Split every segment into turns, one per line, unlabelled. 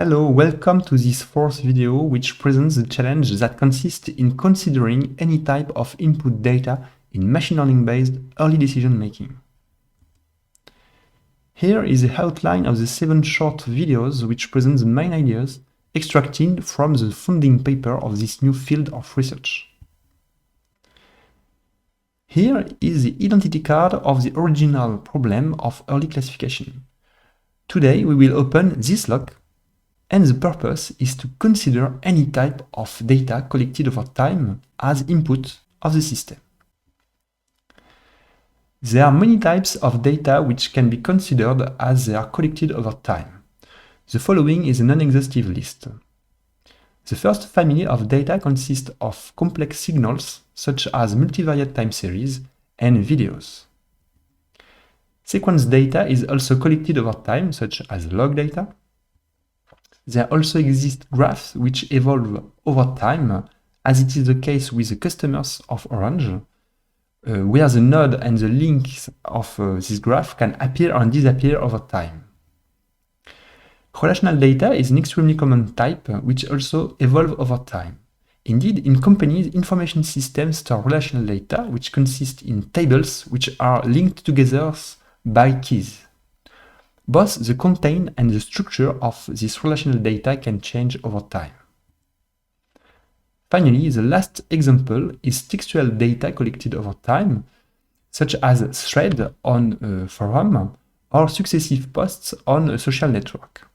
Hello, welcome to this fourth video which presents the challenge that consists in considering any type of input data in machine learning-based early decision making. Here is the outline of the 7 short videos which present the main ideas extracted from the founding paper of this new field of research. Here is the identity card of the original problem of early classification. Today we will open this lock, and the purpose is to consider any type of data collected over time as input of the system. There are many types of data which can be considered as they are collected over time. The following is a non-exhaustive list. The first family of data consists of complex signals such as multivariate time series and videos. Sequence data is also collected over time, such as log data. There also exist graphs which evolve over time, as it is the case with the customers of Orange, where the node and the links of this graph can appear and disappear over time. Relational data is an extremely common type which also evolves over time. Indeed, in companies, information systems store relational data which consist in tables which are linked together by keys. Both the content and the structure of this relational data can change over time. Finally, the last example is textual data collected over time, such as threads on a forum or successive posts on a social network.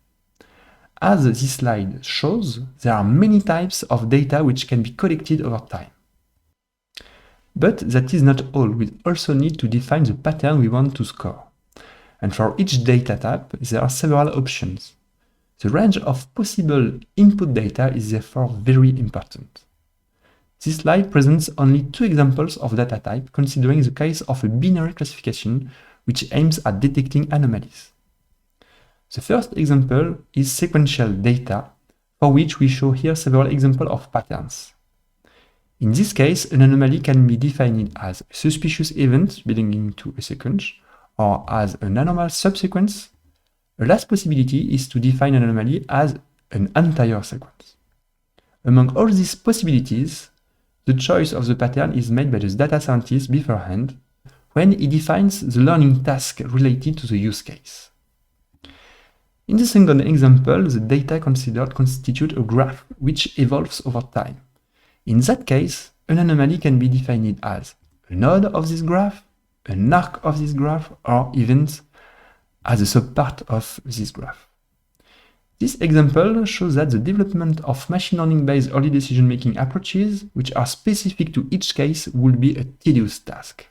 As this slide shows, there are many types of data which can be collected over time. But that is not all. We also need to define the pattern we want to score. And for each data type, there are several options. The range of possible input data is therefore very important. This slide presents only 2 examples of data type, considering the case of a binary classification which aims at detecting anomalies. The first example is sequential data, for which we show here several examples of patterns. In this case, an anomaly can be defined as a suspicious event belonging to a sequence, or as an anomalous subsequence. A last possibility is to define an anomaly as an entire sequence. Among all these possibilities, the choice of the pattern is made by the data scientist beforehand when he defines the learning task related to the use case. In the second example, the data considered constitute a graph which evolves over time. In that case, an anomaly can be defined as a node of this graph, an arc of this graph, or even as a subpart of this graph. This example shows that the development of machine learning-based early decision-making approaches, which are specific to each case, will be a tedious task.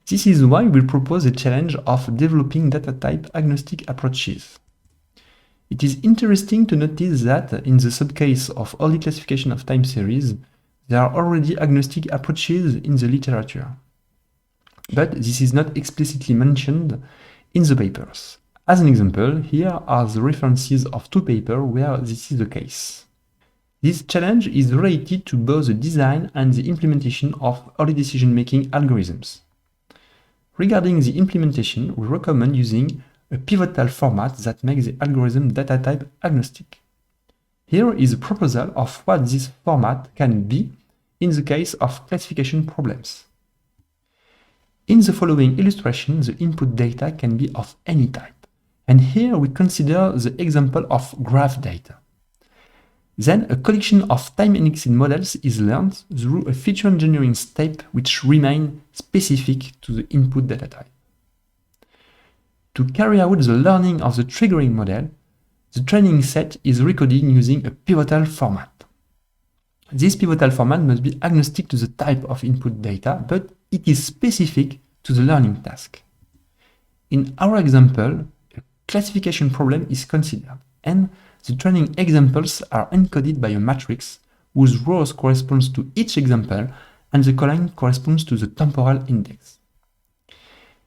This is why we propose the challenge of developing data type agnostic approaches. It is interesting to notice that in the subcase of early classification of time series, there are already agnostic approaches in the literature. But this is not explicitly mentioned in the papers. As an example, here are the references of 2 papers where this is the case. This challenge is related to both the design and the implementation of early decision-making algorithms. Regarding the implementation, we recommend using a pivotal format that makes the algorithm data type agnostic. Here is a proposal of what this format can be in the case of classification problems. In the following illustration, the input data can be of any type, and here we consider the example of graph data. Then a collection of time-indexed models is learned through a feature engineering step which remains specific to the input data type. To carry out the learning of the triggering model, the training set is recorded using a pivotal format. This pivotal format must be agnostic to the type of input data, but it is specific to the learning task. In our example, a classification problem is considered, and the training examples are encoded by a matrix whose rows corresponds to each example and the column corresponds to the temporal index.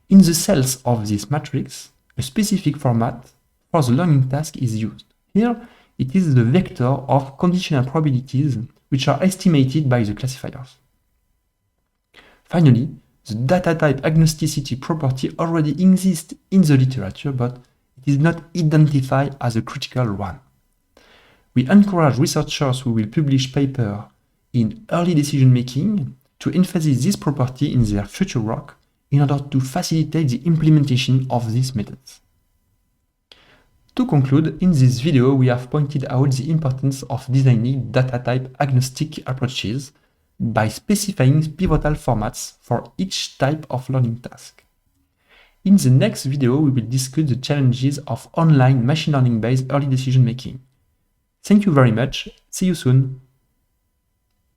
In the cells of this matrix, a specific format for the learning task is used. Here, it is the vector of conditional probabilities which are estimated by the classifiers. Finally, the data type agnosticity property already exists in the literature, but it is not identified as a critical one. We encourage researchers who will publish papers in early decision making to emphasize this property in their future work in order to facilitate the implementation of these methods. To conclude, in this video we have pointed out the importance of designing data type agnostic approaches by specifying pivotal formats for each type of learning task. In the next video we will discuss the challenges of online machine learning based early decision making. Thank you very much, see you soon!